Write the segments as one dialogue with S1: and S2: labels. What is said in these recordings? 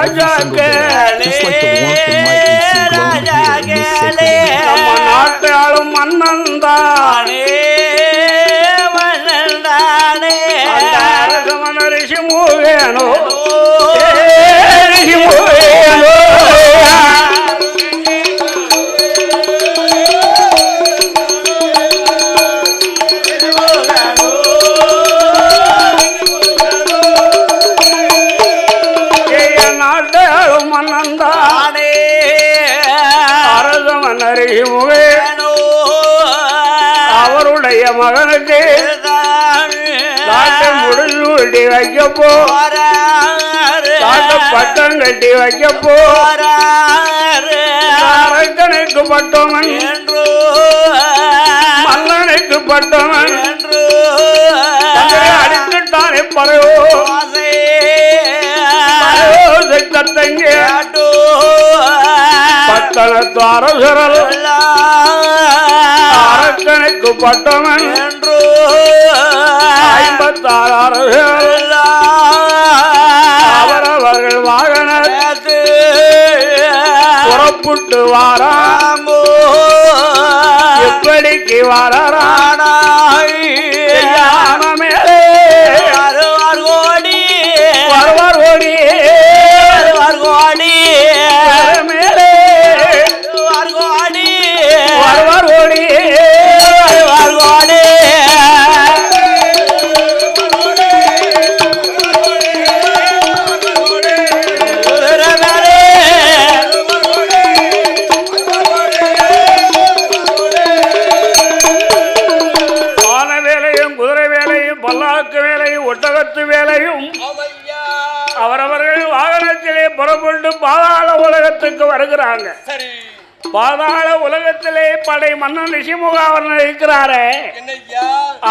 S1: நம்ம நாட்டு ஆளும் மன்னன் தானே ரிஷி மூவேனோ ரிஷி மூவேனோ நாட்டு ஆளும் மன்னன் தானே அரசமன் ரிஷி மூவேனோ அவருடைய மகனுக்கு முடிஞ்சூட்டி வைக்க பட்டம் கட்டி வைக்க அரசனுக்கு பட்டவன் மன்னனுக்கு பட்டவன் அடித்துட்டானே பறையோ தத்தங்க பட்டணத்து அரசரல் அரசனுக்கு பட்டவன் 56 அவரவர்கள் வாகனத்து புறப்பட்டு வாராங்கோ எப்படிக்கு வாரானாய் மேலே வருவார் ஓடி வருவார் ஓடி மேலே வருவார் ஓடி ஒட்டகத்து வேலையும் அவரவர்கள் வாகனத்திலே புறப்பட்டு பாதாள உலகத்துக்கு வருகிறாங்க. பாதாள உலகத்திலே படை மன்னன் ரிஷிமுகாவர்ணன் இருக்கிறாரே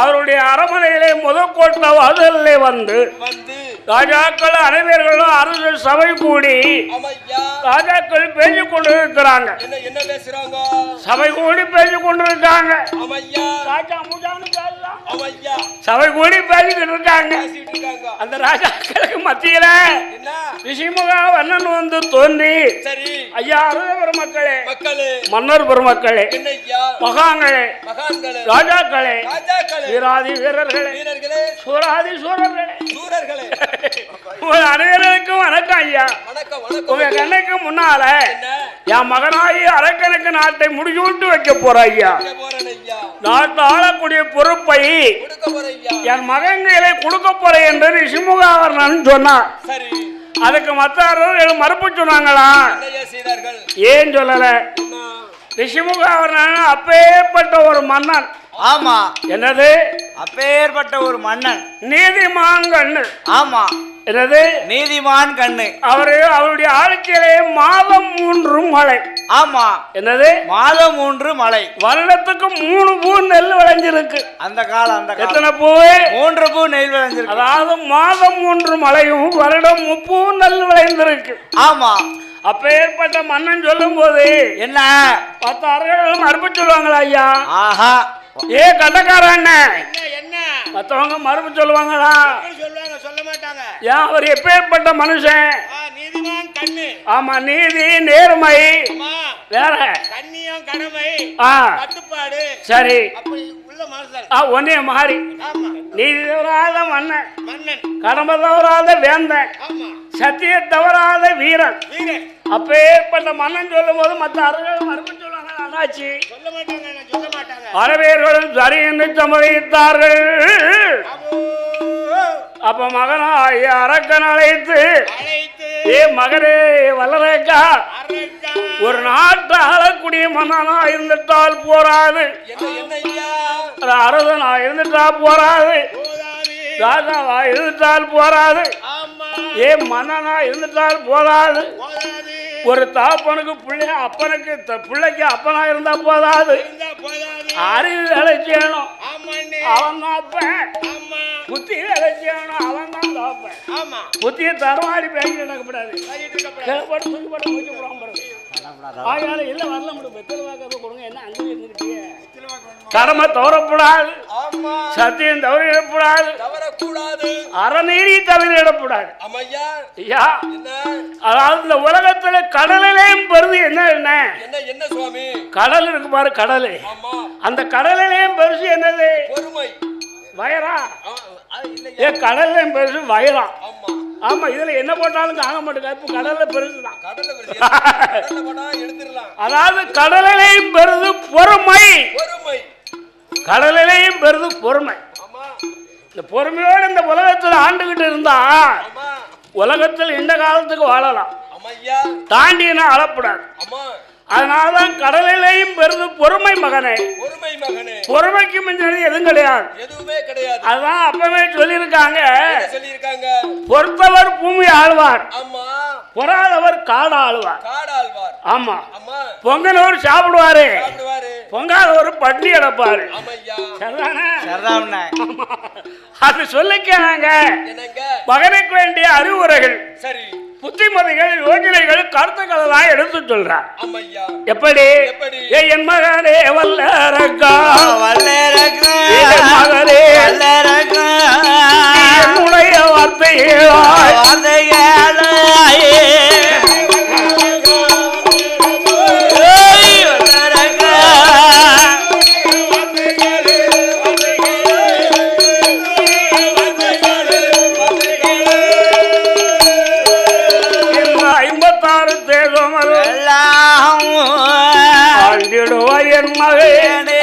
S1: அவருடைய அரமனையிலே முதற்கோட்ட வாசலிலே வந்து ராஜாக்கள் அனைவர்களும் அரசு சபை கூடி ராஜாக்கள் பேசிக் கொண்டிருக்கிறாங்க. சபை கூடி பேசிக் கொண்டிருக்காங்க. சபை கூடி பேசிக்கிட்டு இருக்காங்க. அந்த ராஜாக்களுக்கு மத்தியில ரிஷிமுகாவர்ணன் வந்து தோன்றி ஐயா அரச பெருமக்களே மன்னர் பெருமக்களே மகான்களே ராஜாக்களே வீராதி வீரர்களே சூராதி சூரர்களே அனைவருக்கும் வணக்கம் ஐயா. உங்க கண்ணுக்கு முன்னால என் மகனாயி அரக்கனுக்கு நாட்டை முடிசூட்டு வைக்க போற ஐயா. நாட்டு ஆளக்கூடிய பொறுப்பை என் மகன்களை கொடுக்க போறேன் என்று ரிஷிமுகாவர்ணன் சொன்னார். அதுக்கு மற்ற மறுப்பு சொன்னாங்களா? ஏன் சொல்லல? ரிஷிமுகாவர்ணன் அப்பேற்பட்ட ஒரு மன்னன்.
S2: ஆமா,
S1: என்னது
S2: அப்பேற்பட்ட ஒரு மன்னன்?
S1: நீதிமான் கண்ணு.
S2: ஆமா,
S1: என்னது
S2: நீதிமான் கண்ணு.
S1: அவருடைய ஆட்சியிலே மாதம் 3 மழை.
S2: ஆமா,
S1: என்னது
S2: மாதம் 3 மழை.
S1: வருடத்துக்கு 3 பூ நெல் விளைஞ்சிருக்கு.
S2: அந்த காலம்
S1: எத்தனை பூ?
S2: 3 பூ நெல் விளைஞ்சிருக்கு.
S1: அதாவது மாதம் 3 மழையும் வருடம் 30 நெல் விளைந்திருக்கு.
S2: ஆமா,
S1: அப்பேற்பட்ட மன்னன் சொல்லும் போது
S2: என்ன
S1: 10 அறைகளும் மறுப்பு சொல்லுவாங்களா ஐயா?
S2: ஆஹா,
S1: ஏ கட்டக்காரன் என்ன மத்தவங்க மறுப்பு சொல்லுவாங்களா?
S2: சொல்ல மாட்டாங்க.
S1: ஏன் அவர் எப்பேற்பட்ட மனுஷன்?
S2: நீதிமான் கண்ணு.
S1: ஆமா, நீதி நேர்மை வேற
S2: கண்ணியம் கடமை கட்டுப்பாடு.
S1: சரி,
S2: அப்படி உள்ள மனுஷன்
S1: ஒன்னே மாறி நீதி தவறாத மன்னன், கடமை தவறாத வேந்தன், சத்திய தவறாத வீரன். அப்பேற்பட்ட மன்னன் சொல்லும் போது மற்ற அறைகள் மறுப்பு சொல்லுவாங்க. அண்ணாச்சி சொல்ல மாட்டாங்க. அரவேர்களும் சரி என்று சம்மதித்தார்கள். அப்ப மகனாய் அரக்கன் அழைத்து ஏ மகனே வல்லரேக்கா, ஒரு நாட்டு ஆளக்கூடிய மன்னனா இருந்துட்டால் போராது, அரசனா இருந்துட்டா போராது, ராஜாவா இருந்துட்டால் போராது, ஏ மன்னனா இருந்துட்டால் போராது, ஒரு தாப்பனுக்கு பிள்ளை அப்பனுக்கு பிள்ளைக்கு அப்பனா இருந்தா போதாது, அறிவு வேலை செய்யணும் அவன் தான் அப்பன், புத்தி வேலை செய்யணும் அவன் தான் தாப்பன். புத்தியை தரமாடி பேசிட்டு இருக்கக்கூடாது. ஆயால இல்ல வரல முடியும் வெத்தலை வாக்காத கொடுங்க என்ன அங்கே இருந்துக்கிட்டே கடமை தவறக்கூடாது சத்தியம் தவறிடக்கூடாது அறநீதி தவறிடக்கூடாது ஐயா அதாவது இந்த உலகத்துல கடலிலேயும் பெருது என்ன என்ன
S3: என்ன சுவாமி
S1: கடல் இருக்கு பாரு கடல் அந்த கடலிலேயும் பெருசு என்னது வயரா கடல்லையும் பெருசு வயரா ஆமா இதுல என்ன போட்டாலும் காண மாட்டேங்க இப்ப கடல்ல பெருசுதான் அதாவது கடலிலேயும் பெருது பொறுமை கடலிலேயும் பெருது பொறுமை இந்த பொறுமையோடு இந்த உலகத்தில் ஆண்டுகிட்டு இருந்தா உலகத்தில் இந்த காலத்துக்கு வாழலாம் தாண்டினா அழப்படாது அதனாலதான் கடலிலேயும் பெருது பொறுமை மகனே பொறுமைக்கு முன்னாடி எதுவும் கிடையாது அதான் அப்பவே சொல்லியிருக்காங்க பொறுத்தவர் பூமி ஆழ்வார் பொறாதவர் காடு ஆழ்வார் ஆமா பொங்கலூர் சாப்பிடுவாரு பொங்காதவர் பட்டி அடைப்பாரு அது சொல்லிக்கிறாங்க மகனுக்கு வேண்டிய அறிவுரைகள் புத்திமதிகள் யோஜனைகள் கருத்துக்கள் எல்லாம் எடுத்து சொல்றார் எப்படி என் மகனே வல்லரக்கா மகனே என்னுடைய வார்த்தையே என் மகனே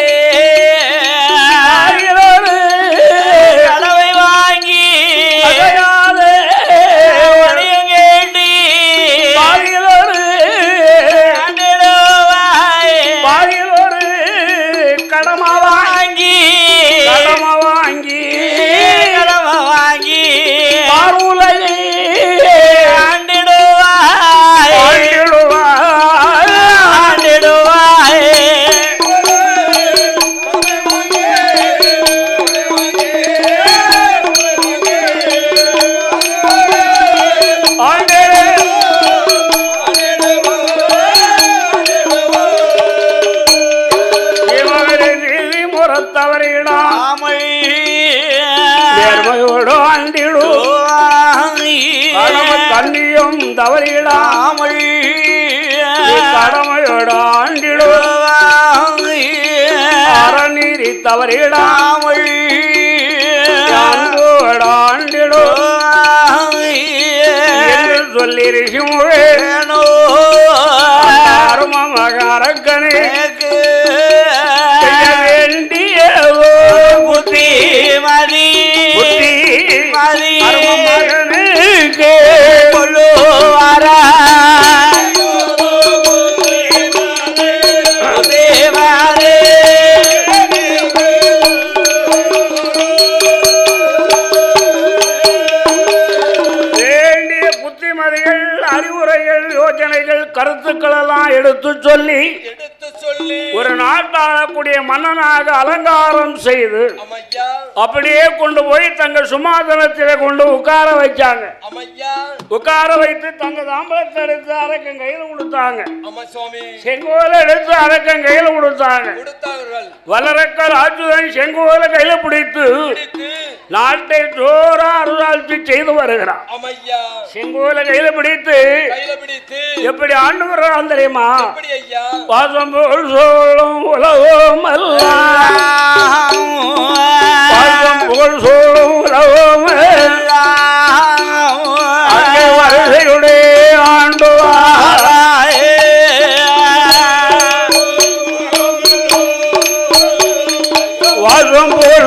S1: கடவை வாங்கி கடமை வாங்கி பார்வுலகை தண்ணியும் தவறிடாமல் கடமையோட ஆண்டிடுவாங்க அறநீதி தவறிடாமல் ஆண்டிடுவாங்க என்று சொல்லி ரிஷிமுழேனோ அரக்கனே வேண்டிய புத்தி மதி மகனுக்கு கொள்ளுவாரா கருத்துக்கள் எல்லாம் எடுத்து சொல்லி ஒரு நாட்டாளக்கூடிய மன்னனாக அலங்காரம் செய்து அப்படியே கொண்டு போய் தங்க சுமாதனத்திலே கொண்டு உட்கார வச்சாங்க. உட்கார வைத்து தங்க தாம்பலத்தை எடுத்து அரக்கன் கையில கொடுத்தாங்க. செங்கோல எடுத்து அரக்கன் கையில கொடுத்தாங்க. வளரக்கர் ஆற்றுதன் செங்கோல கையில பிடித்து நாட்டை ஜோரா அருளாட்சி செய்து வருகிறான். செங்கோல கையில பிடித்து எப்படி ஆண்டு வர்றான் தெரியுமா? பாசம் போல் சோழும் உலகம் அல்ல, பாசம் போல் சோழும் உலகம் அல்ல, அங்கே வருகையுடைய ஆண்டு வாசம் போல்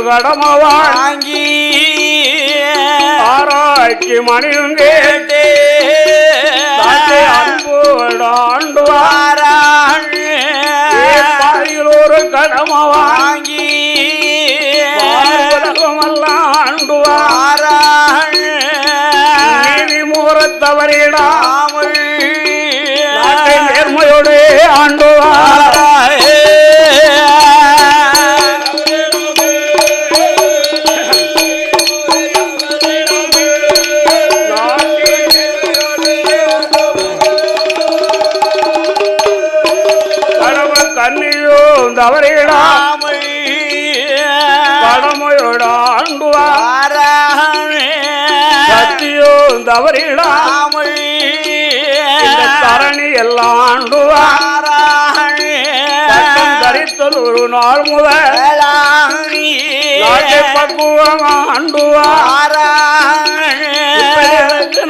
S1: கடமை வாங்கி ஆராய்ச்சி மணியும் கேட்டு அன்போடு ஆண்டு வாராயில் ஒரு கடமை வாங்கி உலகமெல்லாம் ஆண்டு வாராள் நீதி மூரத்த தவறிடா நாட்டை நேர்மையோடு ஆண்டுவார் தவறிடாமை கடமையோட ஆண்டுவார் சத்தியம் தவறிடாமை தரணி எல்லாம் ஆண்டுவார் தரித்தது ஒரு நாள் முதல் பக்குவம் ஆண்டுவார்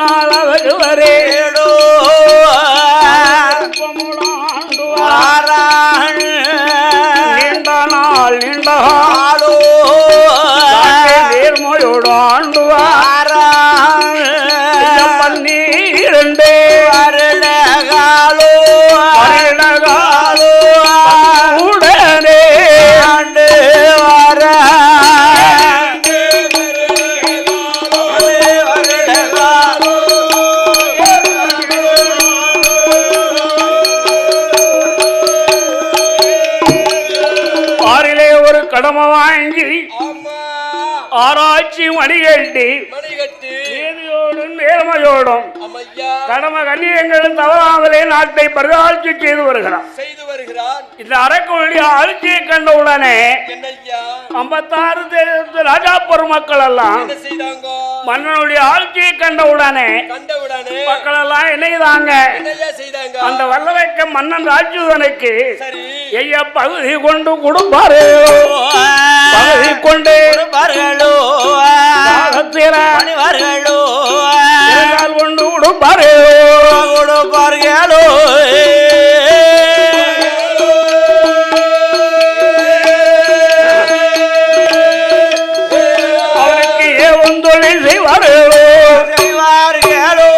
S1: நாளாவது வரேடோ நேர்மையோடு ஆண்டுவார் 12 உடனே ஆண்டு வர ஆறிலே ஒரு கடமை வாங்கி ஆராய்ச்சி மணிகட்டி நீதியோடும் நேர்மையோடும் கடமை கண்ணியங்களும் தவறாமலே நாட்டை பரிதாட்சி செய்து வருகிறான். இந்த அரக்கனுடைய ஆட்சியை கண்டவுடனே 56 ராஜா பெருமக்கள் எல்லாம் மன்னனுடைய ஆட்சியை கண்டவுடனே மக்கள் எல்லாம் இணைதாங்க. அந்த வல்லரைக்க மன்னன் ராஜ்யூதனுக்கு ஐயா பகுதி கொண்டு கொடுப்பாரு, பகுதி கொண்டு கொண்டு கொடுப்பாரு கொடுப்பார்களோ. அவருக்கு ஏன் தொழில் செய்வார்களோ செய்வார்களோ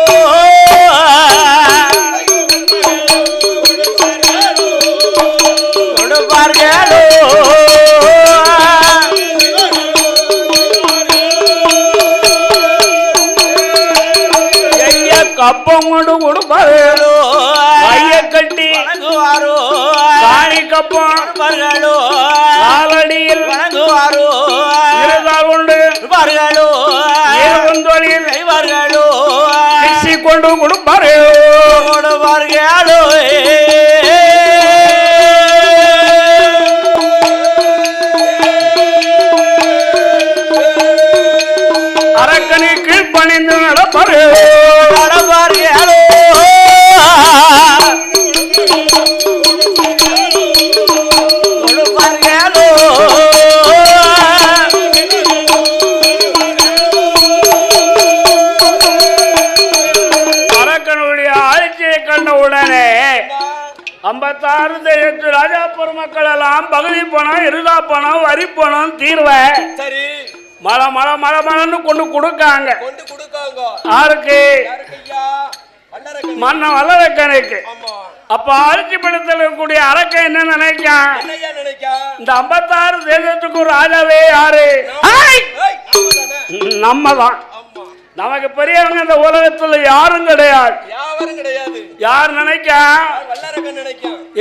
S1: கொடுப்பார்களோ. கப்பம் கொண்டு கொடுப்பார்களோ கைய கட்டி வணங்குவாரோ காணி கப்பம் காலடியில் வணங்குவாரோ இருந்தால் கொண்டு இருப்பார்களோ தொழில் செய்வார்களோ கிசி கொண்டு கொடுப்பார்களோ கொடுப்பார்களோ. அரக்கனை கீழ்ப்பணிந்து நடப்பார்களோ அரக்கனுடைய ஆட்சியை கண்டவுடனே 56 ராஜா பெருமக்கள் எல்லாம் பகுதி பணம், இருதா பணம், வரி பணம், தீர்வை மழை மழை மழை மழைன்னு கொண்டு கொடுக்காங்க. யாருக்கு? மன்ன வல்லரக்கனுக்கு. அப்ப ஆட்சி படத்தில் இருக்கக்கூடிய அரக்கன் என்ன நினைக்கான்? இந்த 56 தேசத்துக்கும் ராஜாவே யாரு? நம்ம தான். நமக்கு பெரியவங்க இந்த உலகத்துல யாரும் கிடையாது. யார் நினைக்க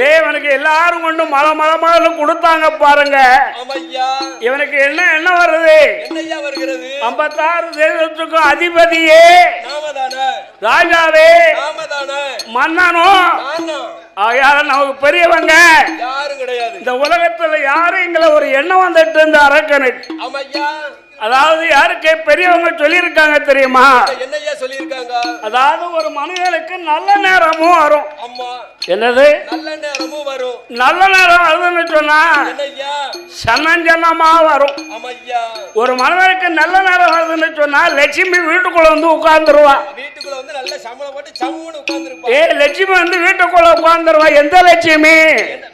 S1: இவனுக்கு எல்லாரும் கொண்டு மழை மழை மழை கொடுத்தாங்க பாருங்க. இவனுக்கு என்ன என்ன வருது? 56 தேசத்துக்கும் அதிபதியே ராஜாவே மன்னனும் நமக்கு பெரியவங்க யாரும் கிடையாது. இந்த உலகத்துல யாரும் எங்களை ஒரு எண்ணம் வந்துட்டு இந்த அரக்கனுக்கு. அதாவது யாருக்கு பெரியவங்க சொல்லியிருக்காங்க தெரியுமா? என்னையா சொல்லியிருக்காங்க? அதாவது ஒரு மனிதனுக்கு நல்ல நேரமும் வரும். என்னது நல்ல நேரமும் வரும்? நல்ல நேரம் வருதுன்னு சொன்னா சன்னஞ்சனமா வரும். ஒரு மனிதனுக்கு நல்ல நேரம் வருதுன்னு சொன்னா லட்சுமி வீட்டுக்குள்ள வந்து உட்கார்ந்துருவா. வீட்டுக்குள்ள வந்து நல்ல சம்பளம் போட்டு சம்முன்னு உட்கார்ந்துருப்பா. லட்சுமி வந்து வீட்டுக்குள்ள உட்கார்ந்துருவா. எந்த லட்சுமி?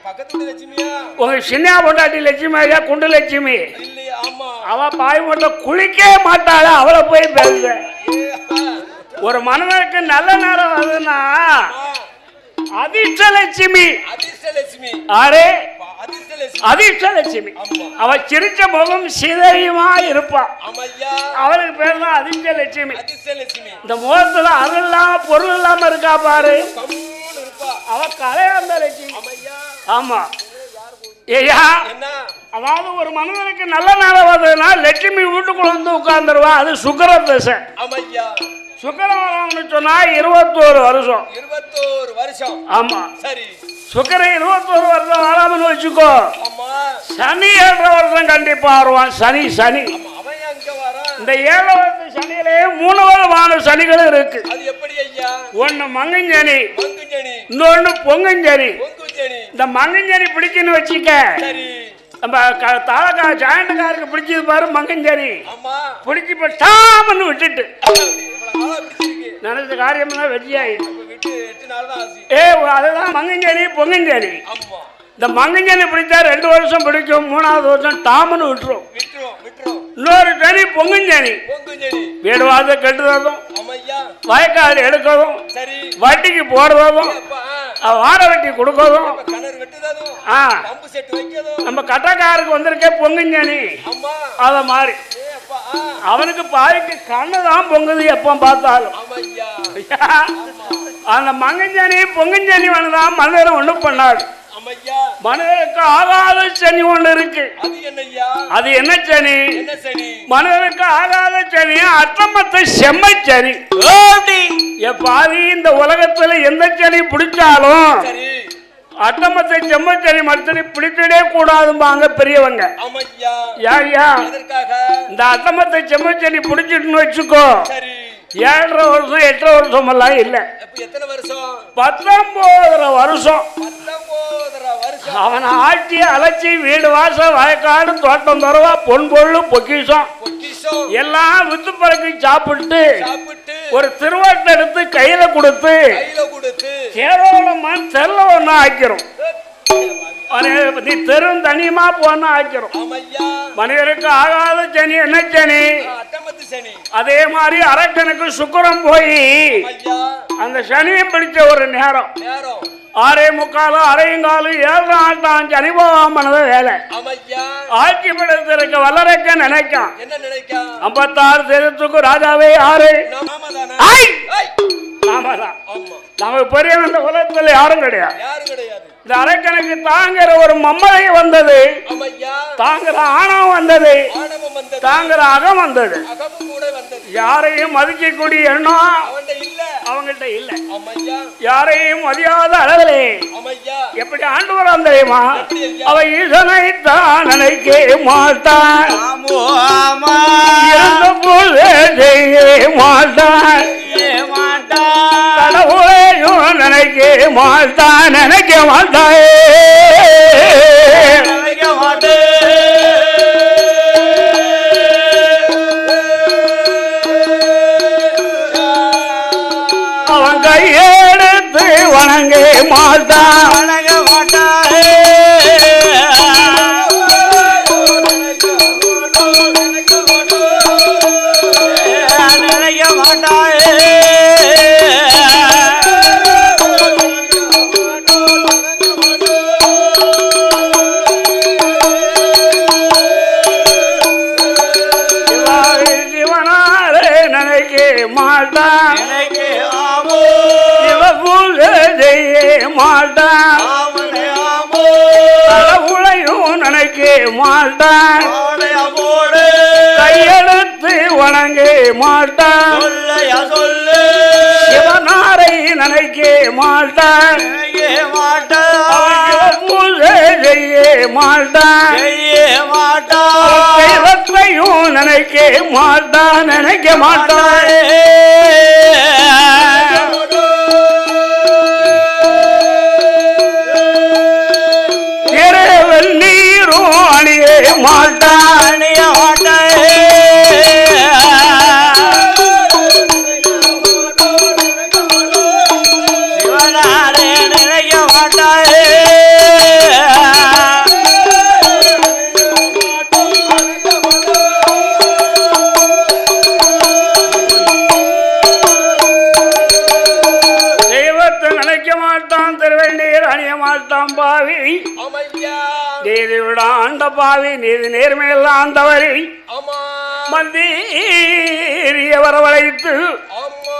S1: பக்கத்து லட்சுமியா? உங்க சின்ன பொண்டாட்டி லட்சுமி ஐயா? குண்டு லட்சுமி இல்லையா? ஆமா. அவ பாய் குளிக்க மாட்டாள, அவளை போய் பேச. ஒரு மனிதனுக்கு நல்ல நேரம் வருதுன்னா அதிர்ஷ்டலட்சுமி. அதிர்ஷ்டலட்சுமி ஆரே? அதிர்ஷ்டலட்சுமி அதிர்ஷ்டலட்சுமி. அவ சிரிச்ச முகம் சிதறியுமா இருப்பா. அவளுக்கு பேர் தான் அதிர்ஷ்டலட்சுமி. இந்த முகத்துல அருள் இல்லாம பொருள் இல்லாம இருக்கா பாரு, அவ கலையாந்த லட்சுமி. ஆமா ஏயா, அதாவது ஒரு மனிதனுக்கு நல்ல நேரம் வந்ததுன்னா லட்சுமி வீட்டுக்குள்ள வந்து உட்கார்ந்துருவா. அது சுக்கிர தசை. சுக்கிரவாரம்னு சொன்னா 21 வருஷம். 21 வருஷம். ஆமா சரி. சுக்கிரன் 21 வருஷம் வாழாமனு வச்சுக்கோ. சனி 7 வருஷம் கண்டிப்பா வருவான். சனி சனி இந்த 7 வருஷம் சனியிலே 3 விதமான சனிகளும் இருக்கு. ஒன்னு மங்கஞ்சனி, இன்னொன்னு பொங்கஞ்சனி. இந்த மங்கஞ்சனி பிடிக்குன்னு வச்சுக்க, நம்ம தாலக்கா ஜாயிண்ட்காருக்கு பிடிச்சது பாரு மங்கஞ்சரி, பிடிச்சி டாமன்னு விட்டுட்டு நினைச்ச காரியம்லாம் வெற்றி ஆயிடுச்சு. அதுதான் மங்கஞ்சரி பொங்கஞ்சரி. இந்த மங்கஞ்சனி பிடிச்சா 2 வருஷம் பிடிக்கும், 3வது வருஷம் டாமன்னு விட்டுரும். இன்னொரு சனி பொங்கஞ்சனி, வீடு வாச கட்டுறதும், வயக்காடு எடுக்கிறதும், வட்டிக்கு போடுறதும், வாடகை வெட்டி கொடுக்கறதும், நம்ம கட்டக்காருக்கு வந்திருக்க பொங்கஞ்சனி. அத மாதிரி அவனுக்கு பாய்க்கு கண்ணுதான் பொங்குது எப்ப பார்த்தாலும். அந்த மங்கஞ்சனி பொங்கஞ்சனி வேணுதான் மனிதனை ஒண்ணும் பண்ணாது. மனிதனுக்கு ஆகாத சனி ஒண்ணு இருக்கு. அது என்ன சனி? மனிதனுக்கு ஆகாத சனி அட்டமத்தை செம்மை சனி. எப்பாதி இந்த உலகத்துல எந்த சனி பிடிச்சாலும் அட்டமத்தை செம்மை சனி மனுஷனை பிடிக்கவே கூடாதும்பாங்க பெரியவங்க. ஏயா இந்த அட்டமத்தை செம்மை சனி பிடிச்சிட்டுன்னு வச்சுக்கோ, 7.5 வருஷம் 8 வருஷம் எல்லாம் இல்ல, 19 வருஷம் அவன் ஆட்சி அலட்சி வீடு வாசம் வயக்காடு தோட்டம் தரவா பொன் பொருள் பொக்கிஷம் எல்லாம் வித்து பறக்கி சாப்பிட்டு ஒரு திருவாட்டை எடுத்து கையில கொடுத்து கேரளமா தெருல ஒண்ணு ஆக்கிறோம். நீ தெரும் தனியமா போன ஆக்கிறோம். மனிதருக்கு ஆகாத சனி என்ன சனி? அதே மாதிரி அரக்கனுக்கு சுக்கிரம் போய் அந்த சனியை பிடிச்ச ஒரு நேரம் 6:45 6:15 7 ஆட்டம் சனி போகாமனது வேலை. ஆட்சி படத்திற்கு வல்லரக்க நினைக்கான். 56 தேசத்துக்கு ராஜாவே யாரு? நமக்கு பெரிய இந்த உலகத்தில் யாரும் கிடையாது. இந்த அரைக்கணக்கு தாங்கிற ஒரு மம்மலை வந்தது, தாங்கிற ஆணவம் வந்தது, தாங்கிற அகம் வந்தது. யாரையும் மதிக்கக்கூடிய எண்ணம் அவங்கள்ட்ட இல்ல. யாரையும் மதியாத அளவிலே எப்படி ஆண்டு வரான் தெரியுமா? அவ ஈசனை தான் நினைக்க மாட்டான், இருந்த போது செய்ய மாட்டான், கடவுளையும் நினைக்க மாட்டான், நினைக்க மாட்டாயே நினைக்க மாட்டே. அவன் கையெடுத்து வணங்க மாட்டான், வணங்க மாட்டாயே நினைக்க மாட்டாயே. மாட்டான் கையெழுத்து வணங்க மாட்டான், சிவனாரை நினைக்க மாட்டான், பூஜை செய்ய மாட்டான், தெய்வத்தையும் நினைக்க மாட்டான், நினைக்க மாட்டான். மாட்டான் பாவி
S2: அம்மையா
S1: நீதி விட ஆண்ட பாவி நீதி நேர்மையில் ஆண்டவரி
S2: அம்மா
S1: மந்திரிய வரவழைத்து
S2: அம்மா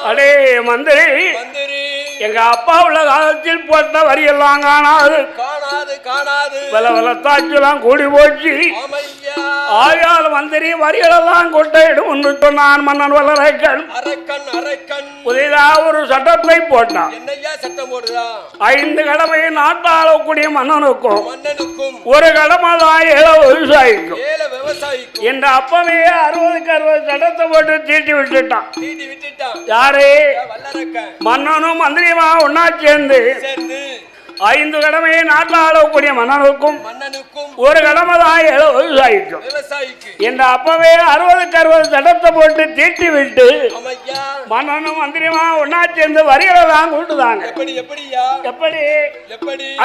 S1: அடே மந்திரி
S2: மந்திரி
S1: எங்க அப்பா உள்ள காலத்தில் போட்ட வரியெல்லாம் காணாது
S2: காணாது காணாது
S1: பல தாட்சியெல்லாம் கூடி போச்சு
S2: அம்மையா
S1: ஆயால் மந்திரி வரிகளெல்லாம் கொட்டையிடும் என்று சொன்னான் மன்னன் வல்லரக்கன்
S2: அரக்கன் அரக்கன்
S1: புதிதா ஒரு சட்டத்தை போட்டான்
S2: என்னையா சட்டம் போடுறா
S1: 5 கடமையை நாட்டாளக்கூடிய மன்னனுக்கும்
S2: மன்னனுக்கும்
S1: ஒரு கடமை தான் 7 விவசாயிக்கும்
S2: விவசாயிக்கும்
S1: என்ற அப்பவே 60க்கு 60 சட்டத்தை போட்டு தீட்டி விட்டுட்டான்
S2: தீட்டி விட்டுட்டான்
S1: யாரு
S2: வல்லரக்கன்
S1: மன்னனும் மந்திரியுமா ஒன்னா சேர்ந்து 5 கடமையை நாட்டாளக்கூடிய மன்னனுக்கும் ஒரு கடமை தான் 7 விவசாயிக்கும் என்ற அப்பவே 60க்கு 60 சட்டத்தை போட்டு தீட்டி விட்டு மன்னனும் மந்திரியுமா ஒன்னா சேர்ந்து வரிகளை தான் கூட்டுதாங்க எப்படி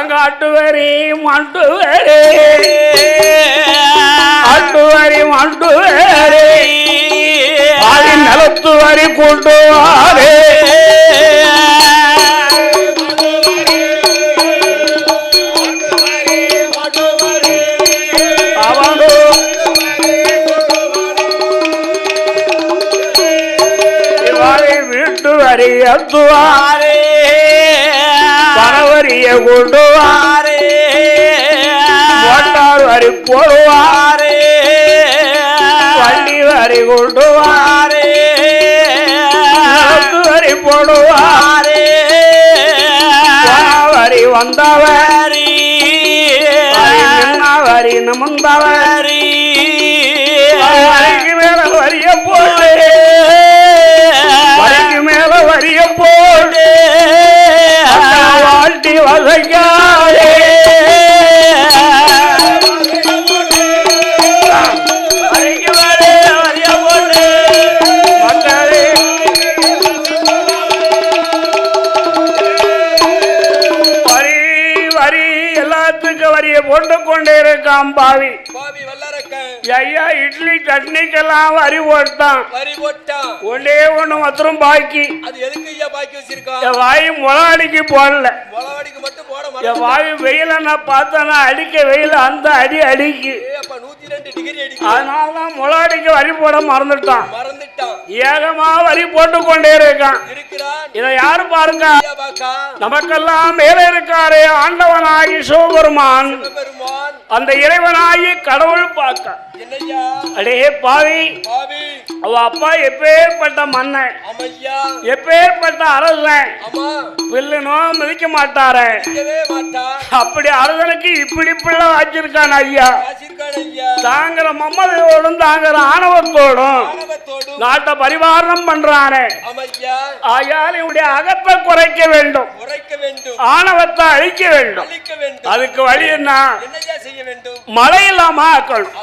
S1: அங்க அட்டுவரி மட்டுவரி அட்டுவரி மட்டுவரி நிலத்து வரி கூட்டுவாரே அத்துவாரே பரவரிய கொண்டுவாரே மோட்டார் வரி போடுவாரே வண்டி வரி கொண்டுவாரே வரி போடுவாரே வரி வந்தவரி வரி நமந்தவரி வரிக்கு மேல வரிய போடு வரிக்கு மேல வரிய போடு வாழ்த்தி வசைக்காரே வரிக்கு மேல வரிய போடு மக்களே வரி வரி எல்லாத்துக்கும் வரிய போட்டு கொண்டே இருக்கான் பாவி ஐயா இட்லி சட்னிக்கெல்லாம் வரி போட்டான் ஒன்னே ஒண்ணு மாத்திரம் பாக்கி என் வாய் முளாடிக்கு போடல என் வாய் வெயில நான் பார்த்தேன்னா அடிக்க வெயில அந்த அடி அடிக்கு அதனாலதான் முளாடிக்கு வரி போட மறந்துட்டான் ஏகமா வரி போட்டு கொண்டே இருக்கான் இதை யாரு பாருங்க நமக்கெல்லாம் மேல இருக்காரே ஆண்டவனாகி சிவபெருமான் அந்த இறைவனாகி கடவுள் பார்க்க அடே பாவி அவ அப்பா எப்பேற்பட்ட மன்னன் எப்பேற்பட்ட அரசன் பில்லுனோ மிதிக்க மாட்டார அப்படி அரசனுக்கு இப்படி பிள்ளை வச்சிருக்கான் ஐயா தாங்கிற மம்மதையோடும் தாங்கிற ஆணவத்தோடும் நாட்டை பரிவாரணம் பண்றானே ஆயால் இவருடைய அகத்தை குறைக்க வேண்டும் ஆணவத்தை அழிக்க வேண்டும் அதுக்கு வழி என்ன மழை இல்லாம ஆக்கணும்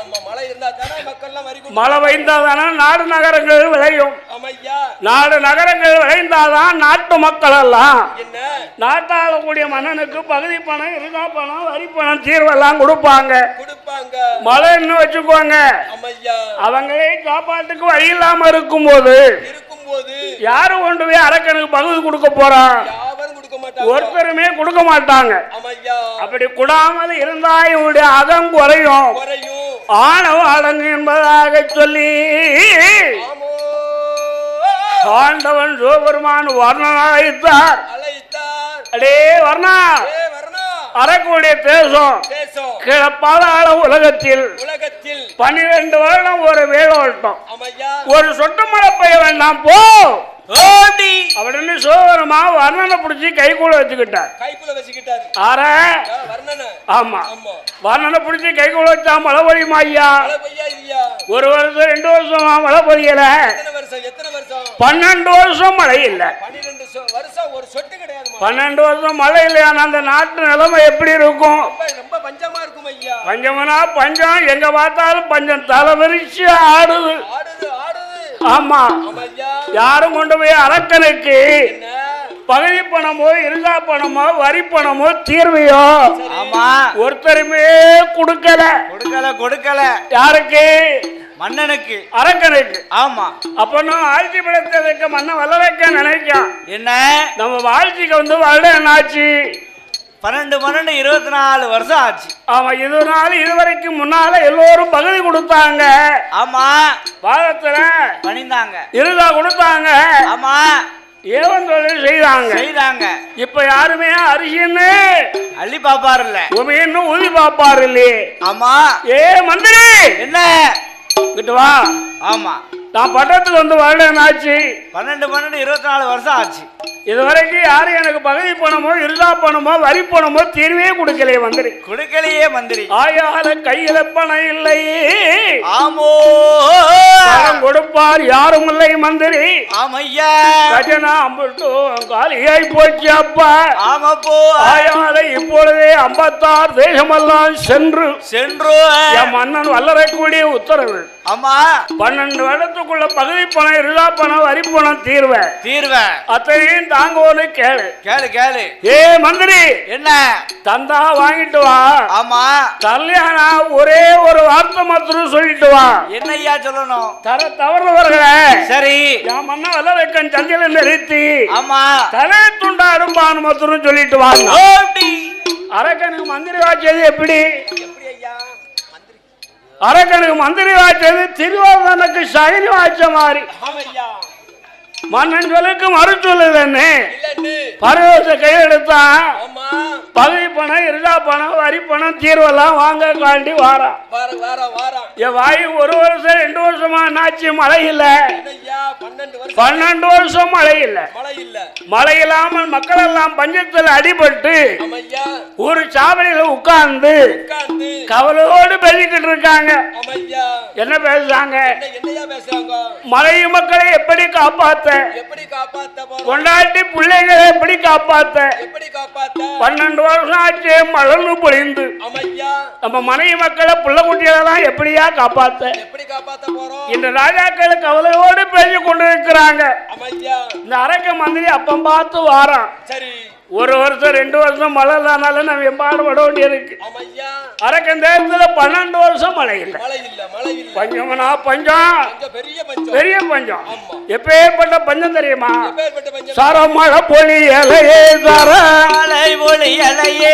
S1: மழை பெய்ந்தாதான நாடு நகரங்கள் விளையும் நாடு நகரங்கள் விளைந்தாதான் நாட்டு மக்கள் எல்லாம் நாட்டாளக்கூடிய மன்னனுக்கு பகுதி பணம் இருந்தா பணம் வரி பணம் தீர்வெல்லாம் கொடுப்பாங்க மழைன்னு வச்சுக்கோங்க அவங்களே சாப்பாட்டுக்கு வழி இல்லாம இருக்கும் போது யாரு கொண்டு போய் அரக்கனுக்கு பகுதி கொடுக்க போறான் ஒருத்தருமே கொடுக்க மாட்டாங்க அப்படி கூடாமல் இருந்தா இவனுடைய அகம் குறையும் ஆணவம் அடங்கு என்பதாக சொல்லி ஆண்டவன் சிவபெருமான் வர்ணனாய்த்தார் அடே வர்ணா அரக்கூடிய தேசம் கிழப்பாதாள உலகத்தில் 12 வருடம் ஒரு வேலோட்டம் ஒரு சொட்டு மழை பெய்ய வேண்டாம் போ அப்படின்னு சிவபெருமா வர்ணனை பிடிச்சி கைக்குள்ள வச்சுக்கிட்டார் ஆமா வர்ணனை பிடிச்சி கைக்குள்ள வச்சா மழை பொழியுமா ஐயா ஒரு வருஷம் 2 வருஷம் மழை பொழியல 12 வருஷம் மழை இல்ல 12 வருஷம் மழை இல்லையா அந்த நாட்டு நிலைமை எப்படி இருக்கும் பஞ்சம்னா பஞ்சம் எங்க பார்த்தாலும் பஞ்சம் தலை விரிச்சு ஆடுது ஆமா யாரும் கொண்டு போய் அரக்கனுக்கு பகுதி பணமோ இருந்தா பணமோ வரி பணமோ தீர்வையோ ஒருத்தருமே கொடுக்கல யாருக்கு
S3: மன்னனுக்கு
S1: அரக்கனுக்கு
S3: ஆமா
S1: அப்பனும் ஆட்சி படைத்ததுக்கு மன்னன் வல்லரக்க நினைக்கான்
S3: என்ன
S1: நம்ம வாழ்க்கைக்கு வந்து வருடம் என்னாச்சு
S3: 12 24 வருஷம் ஆச்சு.
S1: ஆமா, இதுவரைக்கும் முன்னால எல்லோரும் பகுதி கொடுத்தாங்க.
S3: ஆமா,
S1: பாதத்துல
S3: பணிந்தாங்க.
S1: இருதா கொடுத்தாங்க.
S3: ஆமா,
S1: ஏவன் தொழில் செய்தாங்க. இப்ப யாருமே அரிசின்னு
S3: அள்ளி பாப்பாரு இல்ல,
S1: உமைன்னு ஊதி பாப்பாரு இல்லையே.
S3: ஆமா.
S1: ஏ மந்திரி,
S3: என்ன
S1: கிட்ட வா.
S3: ஆமா,
S1: நான் பட்டத்துக்கு வந்து வருடம் ஆச்சு.
S3: 12 24 வருஷம் ஆச்சு.
S1: இதுவரைக்கும் யாரும் எனக்கு பகுதி பணமோ இருதா பணமோ வரி பணமோ தீர்வே கொடுக்கலையே மந்திரி.
S3: கொடுக்கலையே மந்திரி.
S1: ஆயால கையில பணம் இல்லையே.
S3: ஆமோ,
S1: பணம் கொடுப்பார் யாரும் இல்லை மந்திரி.
S3: ஆமையா,
S1: கஜனா அம்பட்டும் காலியாய் போச்சு அப்பா.
S3: ஆமாப்போ.
S1: ஆயால இப்பொழுதே 56 தேசமெல்லாம் சென்று என் மன்னன் வல்லரைக்கூடிய உத்தரவு.
S3: ஆமா,
S1: 12 வருடத்துக்குள்ள பகுதி பணம் இருதா பணம் வரி பணம் தீர்வ அத்தனையும் தாங்கோன்னு கேளு. ஏ மந்திரி,
S3: என்ன
S1: தந்தா வாங்கிட்டு வா.
S3: ஆமா,
S1: கல்யாணம் ஒரே ஒரு வார்த்தை மாத்திரம் சொல்லிட்டு வா.
S3: என்னையா சொல்லணும்?
S1: தவறுவர்களே
S3: சரி,
S1: என் மன்ன வல்லரைக்கன் சந்தில நிறுத்தி
S3: ஆமா
S1: தலை துண்டாடும் பானு மாத்திரம் சொல்லிட்டு வா. அரக்கனுக்கு மந்திரி வாச்சது எப்படி? அரக்கனுக்கு மந்திரி வாச்சது திருவாரூருக்கு சகினி வாச்ச மாதிரி. மன்னன் சொல்லுக்கு மறு சொல்லுன்னு பரவச கையெடுத்தான். பகுதி பணம் இருதா பணம் வரி பணம் தீர்வெல்லாம் வாங்க காண்டி வாரான். என் வாய் 1 வருஷம் 2 வருஷமா நாச்சு மழை இல்ல. 12 வருஷம் மழை இல்ல. மழை இல்லாமல் மக்கள் எல்லாம் பஞ்சத்தில் அடிபட்டு ஒரு சாவடியில உட்கார்ந்து கவலையோடு பேசிக்கிட்டு இருக்காங்க. என்ன பேசுறாங்க? மழையும் மக்களை எப்படி காப்பாத்த, கொண்டாட்டி பிள்ளைகளை எப்படி காப்பாத்த? 12 வருஷம் ஆச்சு மழை பொழிந்து நம்ம மனைவி மக்களை புள்ள குட்டிகளெல்லாம் எப்படியா காப்பாத்த? இந்த ராஜாக்கள் கவலையோடு பேசிக் கொண்டிருக்கிறாங்க. இந்த அரக்க மந்திரி அப்பம் பார்த்து வாரான். 1 வருஷம் 2 வருஷம் மழை இல்லாதனால நம்ம எம்பாடுபட வேண்டியிருக்கு. அரக்கன் தேசத்துல 12 வருஷம் மழை இல்லை. பஞ்சம்னா பஞ்சம், பெரிய பஞ்சம். எப்பேற்பட்ட பஞ்சம் தெரியுமா? சார மழை பொழியலையே, சார
S3: மழை பொழியலையே,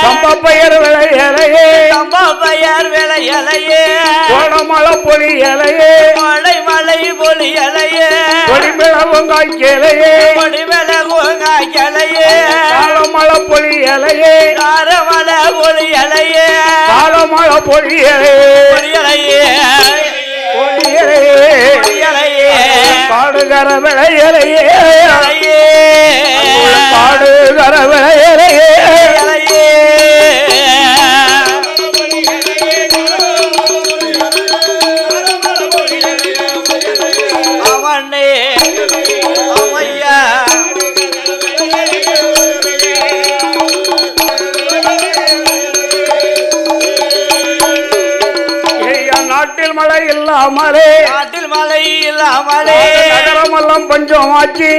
S1: கம்பப்பயிர் விளையலையே,
S3: கம்பப்பயிர் விளையலையே,
S1: கோட மழை பொழியலையே,
S3: மழை பொழியலையே,
S1: கொடிமிளகும் காய்க்கலையே,
S3: கொடிமிளகும் காய்க்கலையே,
S1: காலமழை பொழியலையே,
S3: காரமழை பொழியலையே,
S1: காலமழை பொழியலையே, பாடுகர விளையலையே, பாடுகர விளையலையே,
S3: அவனே அம்மையா
S1: நாட்டில் மழை இல்லாமலே,
S3: நாட்டில் மழை இல்லாமலே,
S1: நகரமெல்லாம் பஞ்சம் ஆச்சு,